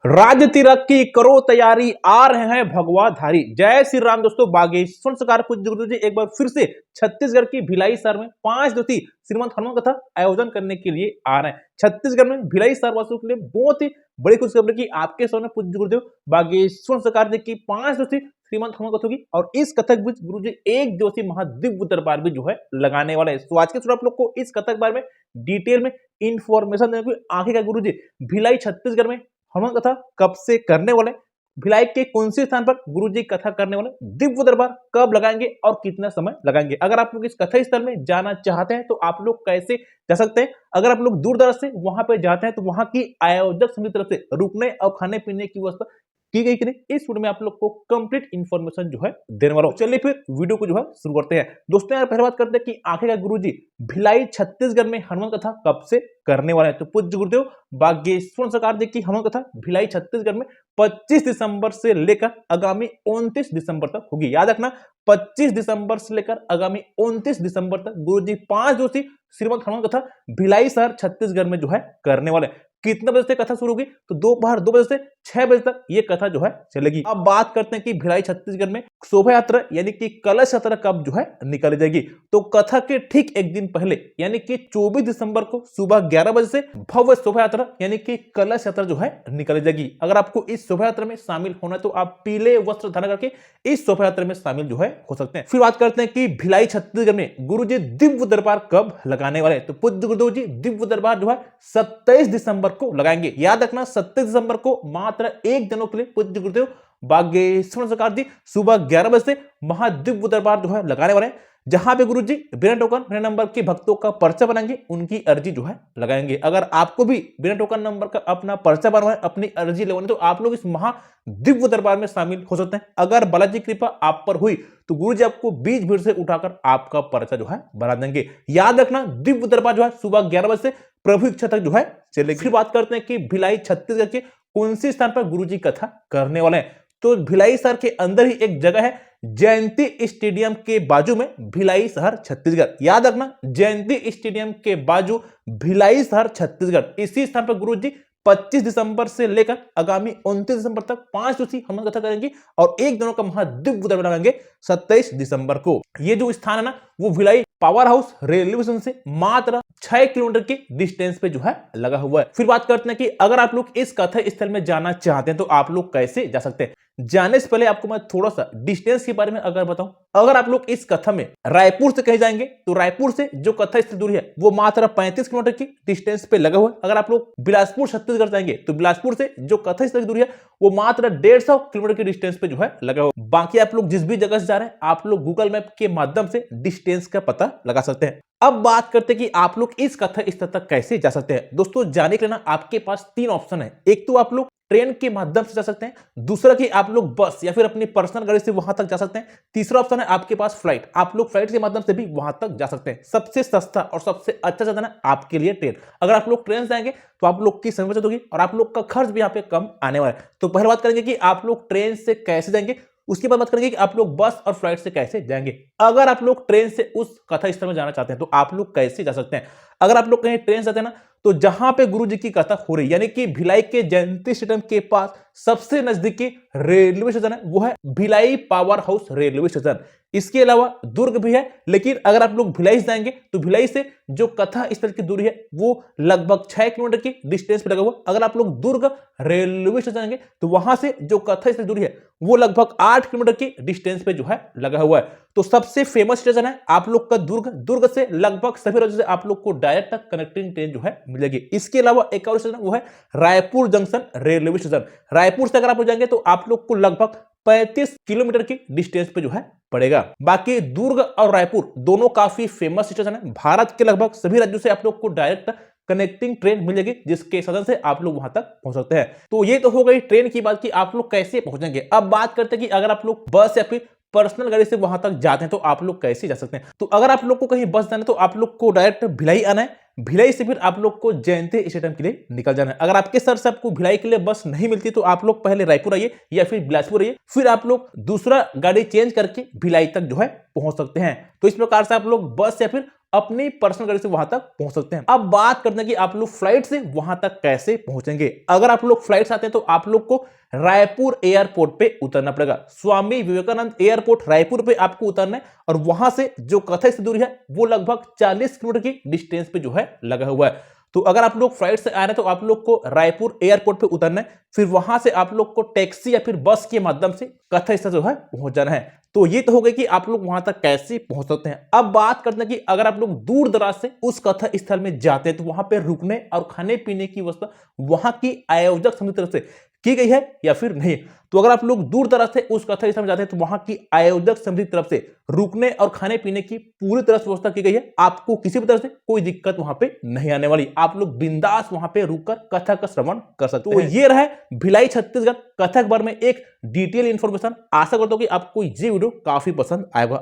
राज्य तिलक की करो तैयारी, आ रहे हैं भगवा धारी। जय श्री राम दोस्तों। बागेश्वर सरकार पूज्य गुरु जी एक बार फिर से छत्तीसगढ़ की भिलाई शहर में 5 दिवसीय श्रीमंत हनुमान कथा आयोजन करने के लिए आ रहे हैं। छत्तीसगढ़ में भिलाई शहर वासियों के लिए बहुत ही बड़ी खुशखबरी की आपके सामने पूज्य गुरुदेव बागेश्वर सरकार जी की 5 दिवसीय श्रीमंत हनुमान कथा होगी और इस कथक बीच गुरु जी एक दिवसीय महादिव्य दरबार भी जो है लगाने वाला है। तो आज के आप लोग को इस कथक बारे में डिटेल में इंफॉर्मेशन देने को आगे का गुरु जी भिलाई छत्तीसगढ़ में हनुमान कथा कब से करने वाले, भिलाई के कौन से स्थान पर गुरुजी कथा करने वाले, दिव्य दरबार कब लगाएंगे और कितना समय लगाएंगे। अगर आप लोग इस कथा स्थल में जाना चाहते हैं तो आप लोग कैसे जा सकते हैं। अगर आप लोग दूर दराज से वहां पे जाते हैं तो वहां की आयोजक समिति तरफ से रुकने और खाने पीने की व्यवस्था की गई कि नहीं, इस वीडियो में आप लोग को कंप्लीट इंफॉर्मेशन जो है देने वाला हूं। चलिए फिर वीडियो को जो है शुरू करते हैं। दोस्तों यार पहले बात करते हैं कि आखिर गुरुजी भिलाई छत्तीसगढ़ में हनुमान कथा कब से करने वाले हैं। तो पूज्य गुरुदेव बागेश्वर सरकार जी की हनुमान कथा भिलाई छत्तीसगढ़ में 25 दिसंबर से लेकर आगामी 29 दिसंबर तक होगी। याद रखना 25 दिसंबर से लेकर आगामी 29 दिसंबर तक गुरुजी 5 दिवसीय श्रीमंत हनुमान कथा भिलाई शहर छत्तीसगढ़ में जो है करने वाले। कितने बजे से कथा शुरू होगी तो दोपहर 2 बजे से 6 बजे तक ये कथा जो है चलेगी। अब बात करते हैं कि भिलाई छत्तीसगढ़ में शोभा यात्रा यानी कि कलश यात्रा कब जो है निकाली जाएगी। तो कथा के ठीक एक दिन पहले यानी कि 24 दिसंबर को सुबह 11 बजे से भव्य शोभा यात्रा यानी कि कलश यात्रा जो है निकाली जाएगी। अगर आपको इस शोभा यात्रा में शामिल होना है तो आप पीले वस्त्र धारण करके इस शोभा यात्रा में शामिल जो है हो सकते हैं। फिर बात करते हैं कि भिलाई छत्तीसगढ़ में गुरु जी दिव्य दरबार कब लगाने वाले। तो पूज्य गुरुदेव जी दिव्य दरबार जो है 27 दिसंबर को लगाएंगे। याद रखना 27 दिसंबर को मात्र एक दिनों के लिए पूज्य गुरुदेव बागेश्वर सरकार जी सुबह 11 बजे से महादिव्य दरबार जो है लगाने वाले हैं, जहां पे गुरु जी बिना टोकन बिना नंबर के भक्तों का पर्चा बनाएंगे, उनकी अर्जी जो है लगाएंगे। अगर आपको भी बिना टोकन नंबर का अपना पर्चा बनवाए, अपनी अर्जी लगवानी, तो आप लोग इस महादिव्य दरबार में शामिल हो सकते हैं। अगर बालाजी कृपा आप पर हुई तो गुरु जी आपको बीच भीड़ से उठाकर आपका पर्चा जो है बना देंगे। याद रखना दिव्य दरबार जो है सुबह 11 बजे से प्रभु इच्छा तक जो है चलेगी। फिर बात करते हैं कि भिलाई छत्तीसगढ़ के कौन से स्थान पर गुरु जी कथा करने वाले हैं। तो भिलाई शहर के अंदर ही एक जगह है जयंती स्टेडियम के बाजू में भिलाई शहर छत्तीसगढ़। याद रखना जयंती स्टेडियम के बाजू भिलाई शहर छत्तीसगढ़। इसी स्थान पर गुरु जी 25 दिसंबर से लेकर आगामी 29 दिसंबर तक 5 दिवसीय हनुमान कथा करेंगे और एक दिनों का महादिव्य दरबार लगाएंगे 27 दिसंबर को। ये जो स्थान है ना वो Bhilai power house railway station से मात्र 6 किलोमीटर के डिस्टेंस पे जो है लगा हुआ है। फिर बात करते हैं कि अगर आप लोग इस कथा स्थल में जाना चाहते हैं तो आप लोग कैसे जा सकते हैं। जाने से पहले आपको मैं थोड़ा सा डिस्टेंस के बारे में अगर बताऊं, अगर आप लोग इस कथा में रायपुर से कहीं जाएंगे तो रायपुर से जो कथा स्थल दूरी है वो मात्र 35 किलोमीटर की डिस्टेंस पे लगा हुआ है। अगर आप लोग बिलासपुर छत्तीसगढ़ जाएंगे तो बिलासपुर से जो कथा स्थल दूरी है वो मात्र 150 किलोमीटर की डिस्टेंस पे जो है लगा हुआ। बाकी आप लोग जिस भी जगह से जा रहे हैं आप लोग गूगल मैप के माध्यम से डिस्टेंस का पता लगा सकते हैं। अब बात करते हैं कि आप लोग इस कथा स्थल तक कैसे जा सकते हैं। दोस्तों जाने के लिए ना आपके पास 3 ऑप्शन है। एक तो आप लोग ट्रेन के माध्यम से जा सकते हैं, दूसरा कि आप लोग बस या फिर अपनी पर्सनल गाड़ी से वहां तक जा सकते हैं, तीसरा ऑप्शन है आपके पास फ्लाइट। आप लोग फ्लाइट के माध्यम से भी वहां तक जा सकते हैं। सबसे सस्ता और सबसे अच्छा साधन है आपके लिए ट्रेन। अगर आप लोग ट्रेन से जाएंगे तो आप लोग की समय बचत होगी और आप लोग का खर्च भी यहाँ पे कम आने वाला है। तो पहले बात करेंगे कि आप लोग ट्रेन से कैसे जाएंगे, उसके बाद बात करेंगे कि आप लोग बस और फ्लाइट से कैसे जाएंगे। अगर आप लोग ट्रेन से उस कथा स्थल में जाना चाहते हैं तो आप लोग कैसे जा सकते हैं। अगर आप लोग कहीं ट्रेन से जाते हैं ना तो जहां पे गुरु जी की कथा हो रही यानी कि भिलाई के जयंती स्टेडियम के पास सबसे नजदीकी रेलवे स्टेशन है वो है Bhilai power house railway station. इसके अलावा दुर्ग भी है, लेकिन अगर आप लोग भिलाई से जाएंगे तो भिलाई से जो कथा स्थल की दूरी है वो लगभग 6 किलोमीटर की डिस्टेंस पे लगा हुआ। अगर आप लोग दुर्ग रेलवे स्टेशन जाएंगे तो वहां से जो कथा स्थल दूरी है वो लगभग 8 किलोमीटर की डिस्टेंस पे जो है लगा हुआ है। तो सबसे फेमस स्टेशन है आप लोग का दुर्ग से लगभग सभी राज्यों से आप लोग को डायरेक्ट कनेक्टिंग ट्रेन जो है मिलेगी। इसके अलावा एक और स्टेशन वो है Raipur junction railway station. Raipur से अगर आप जाएंगे तो आप लोग को लगभग 35 किलोमीटर की डिस्टेंस पे जो है पड़ेगा। बाकी दुर्ग और रायपुर दोनों काफी फेमस स्टेशन है। भारत के लगभग सभी राज्यों से आप लोग को डायरेक्ट कनेक्टिंग ट्रेन मिलेगी जिसके सदन से आप लोग वहां तक पहुंच सकते हैं। तो ये तो हो गई ट्रेन की बात कि आप लोग कैसे पहुंचेंगे। अब बात करते हैं कि अगर आप लोग बस या फिर पर्सनल गाड़ी से वहां तक जाते हैं तो आप लोग कैसे जा सकते हैं। तो अगर आप लोग को कहीं बस जाना है तो आप लोग को डायरेक्ट भिलाई आना है, भिलाई से फिर आप लोग को जयंती स्टेडियम के लिए निकल जाना है। अगर आपके सर से आपको भिलाई के लिए बस नहीं मिलती तो आप लोग पहले रायपुर आइए या फिर बिलासपुर आइए, फिर आप लोग दूसरा गाड़ी चेंज करके भिलाई तक जो है पहुंच सकते हैं। तो इस प्रकार से आप लोग बस या फिर अपनी पर्सनल गाड़ी से वहां तक पहुंच सकते हैं। अब बात करते हैं कि आप लोग फ्लाइट से वहां तक कैसे पहुंचेंगे। अगर आप लोग फ्लाइट से आते हैं तो आप लोग को रायपुर एयरपोर्ट पे उतरना पड़ेगा। स्वामी विवेकानंद एयरपोर्ट रायपुर पे आपको उतरना है और वहां से जो कथक से दूरी है वो लगभग 40 किलोमीटर की डिस्टेंस पे जो है लगा हुआ है। तो अगर आप लोग फ्लाइट से आ रहे हैं तो आप लोग को रायपुर एयरपोर्ट पे उतरना है, फिर वहां से आप लोग को टैक्सी या फिर बस के माध्यम से कथक स्थल जो है पहुंच जाना है। तो ये तो हो गई कि आप लोग वहां तक कैसे पहुंच सकते हैं। अब बात करते हैं कि अगर आप लोग दूर दराज से उस कथक स्थल में जाते हैं तो वहां पे रुकने और खाने पीने की व्यवस्था वहां की आयोजक समिति तरफ से की गई है या फिर नहीं। तो अगर आप लोग दूर दराज से उस कथक स्थल में जाते हैं तो वहां की आयोजक समिति तरफ से रुकने और खाने पीने की पूरी तरह से व्यवस्था की गई है। आपको किसी भी तरह से कोई दिक्कत वहां पे नहीं आने वाली। आप लोग बिंदास वहां पे रुककर कथक का श्रवण कर सकते हैं। तो ये रहा भिलाई छत्तीसगढ़ कथक बारे में एक डिटेल इंफॉर्मेशन। आशा करता हूं कि आपको ये वीडियो काफी पसंद आएगा।